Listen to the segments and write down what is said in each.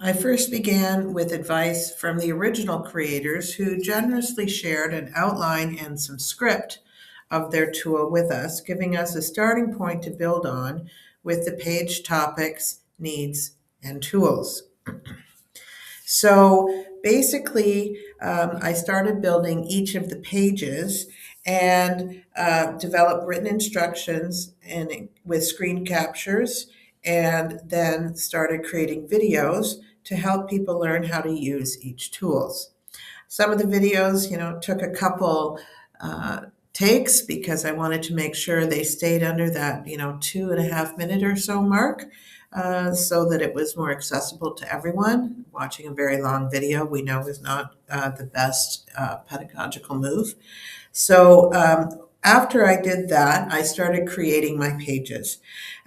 I first began with advice from the original creators who generously shared an outline and some script of their tool with us, giving us a starting point to build on with the page topics, needs, and tools. So basically, I started building each of the pages and developed written instructions and with screen captures, and then started creating videos to help people learn how to use each tools. Some of the videos, took a couple takes because I wanted to make sure they stayed under that, 2.5 minute or so mark, so that it was more accessible to everyone. Watching a very long video, we know, is not the best pedagogical move. So after I did that, I started creating my pages.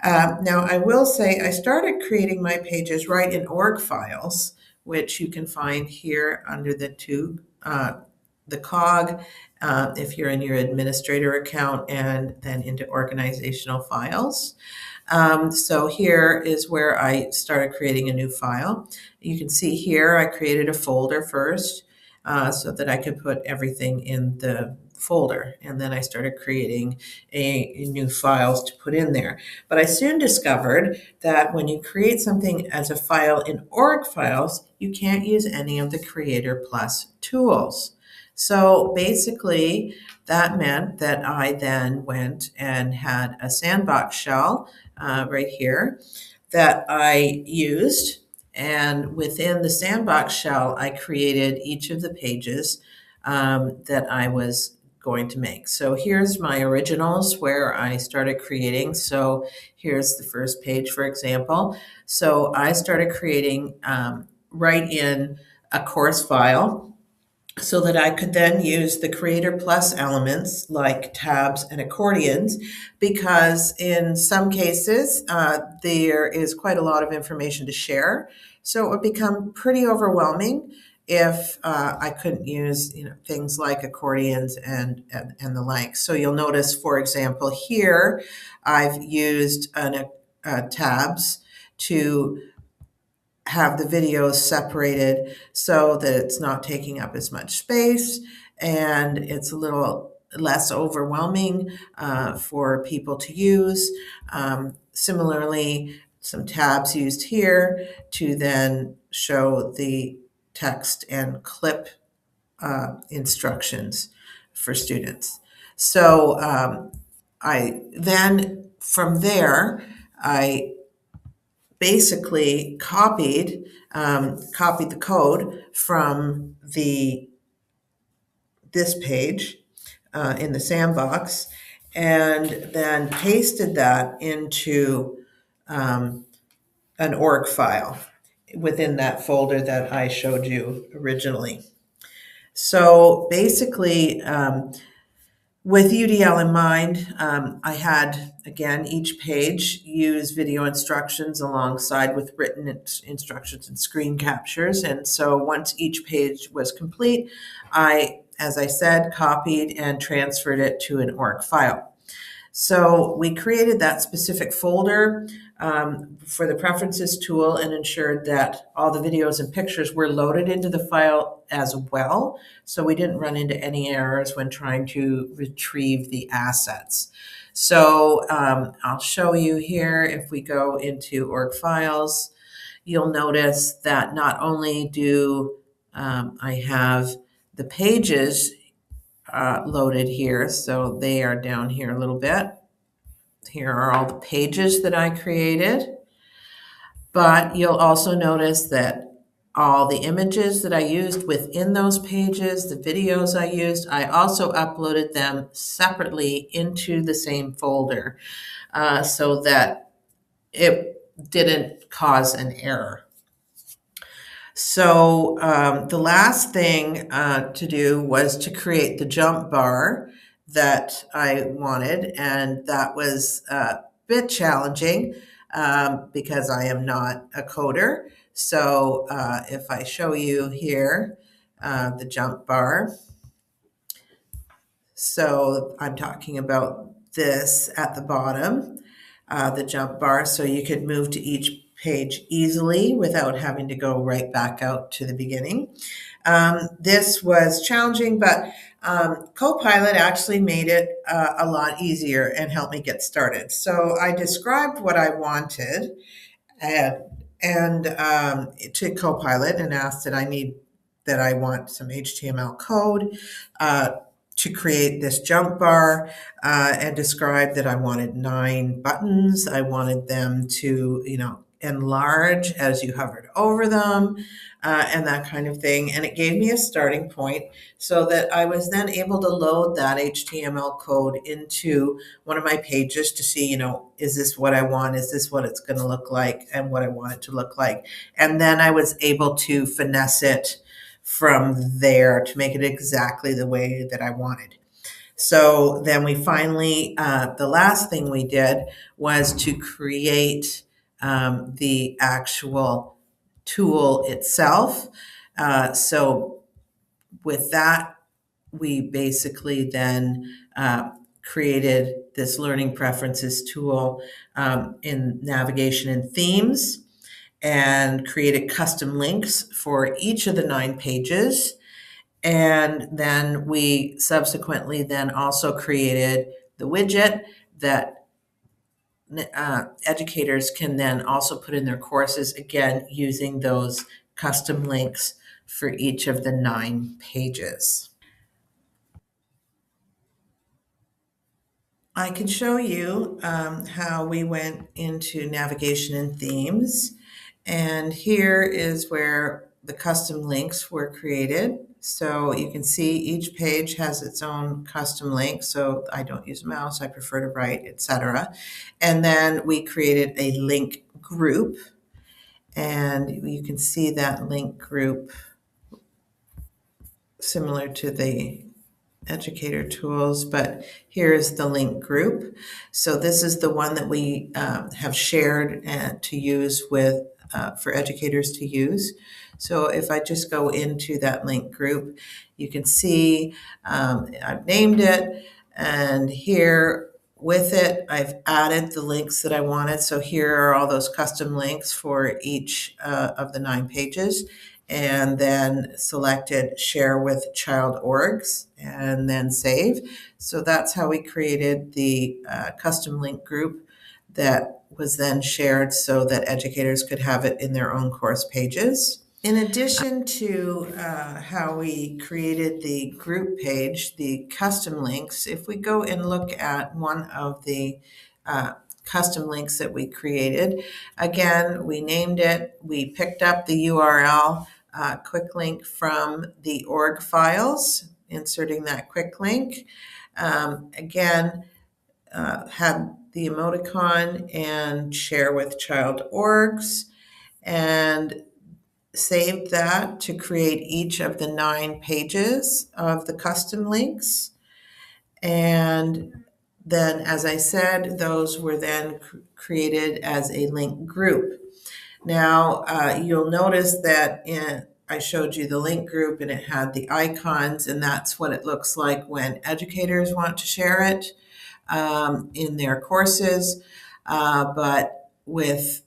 Now, I will say I started creating my pages right in org files, which you can find here under the cog, if you're in your administrator account, and then into organizational files. So here is where I started creating a new file. You can see here I created a folder first, so that I could put everything in the folder, and then I started creating new files to put in there. But I soon discovered that when you create something as a file in org files, you can't use any of the Creator Plus tools. So basically, that meant that I then went and had a sandbox shell right here that I used. And within the sandbox shell, I created each of the pages that I was going to make. So here's my originals where I started creating. So here's the first page, for example. So I started creating right in a course file so that I could then use the Creator Plus elements like tabs and accordions, because in some cases there is quite a lot of information to share. So it would become pretty overwhelming if I couldn't use things like accordions and the like. So you'll notice, for example, here I've used tabs to have the videos separated so that it's not taking up as much space and it's a little less overwhelming for people to use. Similarly, some tabs used here to then show the text and clip instructions for students. So I then from there I basically copied the code from this page in the sandbox, and then pasted that into an org file within that folder that I showed you originally. So basically, with UDL in mind, I had, again, each page use video instructions alongside with written instructions and screen captures. And so once each page was complete, I, as I said, copied and transferred it to an org file. So we created that specific folder for the preferences tool and ensured that all the videos and pictures were loaded into the file as well. So we didn't run into any errors when trying to retrieve the assets. So I'll show you here. If we go into org files, you'll notice that not only do I have the pages loaded here. So they are down here a little bit. Here are all the pages that I created. But you'll also notice that all the images that I used within those pages, the videos I used, I also uploaded them separately into the same folder so that it didn't cause an error. So the last thing to do was to create the jump bar that I wanted, and that was a bit challenging because I am not a coder. So if I show you here the jump bar, so I'm talking about this at the bottom, the jump bar, so you could move to each page easily without having to go right back out to the beginning. This was challenging, but Copilot actually made it a lot easier and helped me get started. So I described what I wanted and, and to Copilot and asked that I want some HTML code to create this jump bar, and described that I wanted 9 buttons. I wanted them to, enlarge as you hovered over them, and that kind of thing. And it gave me a starting point so that I was then able to load that HTML code into one of my pages to see, is this what I want? Is this what it's going to look like and what I want it to look like? And then I was able to finesse it from there to make it exactly the way that I wanted. So then we finally, the last thing we did was to create the actual tool itself. So with that, we basically then created this learning preferences tool in navigation and themes, and created custom links for each of the 9 pages. And then we subsequently then also created the widget that educators can then also put in their courses, again, using those custom links for each of the 9 pages. I can show you how we went into navigation and themes. And here is where the custom links were created. So you can see each page has its own custom link. So I don't use a mouse, I prefer to write, etc. And then we created a link group. And you can see that link group similar to the educator tools, but here is the link group. So this is the one that we have shared to use with for educators to use. So if I just go into that link group, you can see I've named it, and here with it I've added the links that I wanted. So here are all those custom links for each of the 9 pages, and then selected share with child orgs and then save. So that's how we created the custom link group that was then shared so that educators could have it in their own course pages. In addition to how we created the group page, the custom links, if we go and look at one of the custom links that we created, again, we named it, we picked up the URL quick link from the org files, inserting that quick link. Again, had the emoticon and share with child orgs, and saved that to create each of the 9 pages of the custom links. And then, as I said, those were then created as a link group. Now, you'll notice that I showed you the link group and it had the icons, and that's what it looks like when educators want to share it in their courses. But with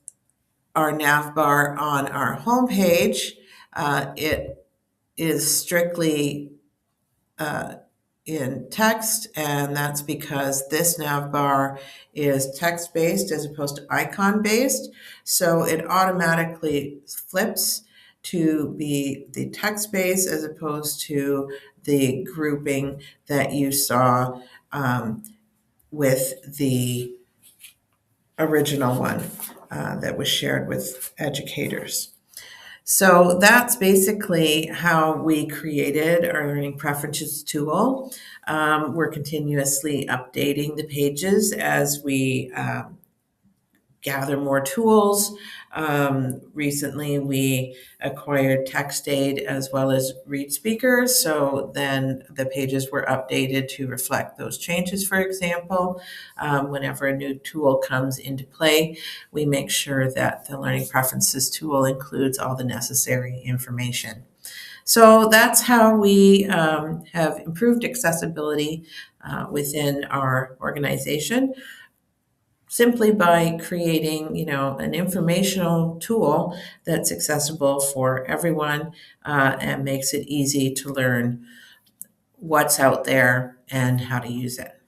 our nav bar on our homepage, it is strictly in text, and that's because this nav bar is text-based as opposed to icon-based. So it automatically flips to be the text-based as opposed to the grouping that you saw with the original one that was shared with educators. So that's basically how we created our learning preferences tool. We're continuously updating the pages as we gather more tools. Recently, we acquired TextAid as well as ReadSpeaker, so then the pages were updated to reflect those changes. For example, whenever a new tool comes into play, we make sure that the Learning Preferences tool includes all the necessary information. So that's how we have improved accessibility within our organization. simply by creating, an informational tool that's accessible for everyone and makes it easy to learn what's out there and how to use it.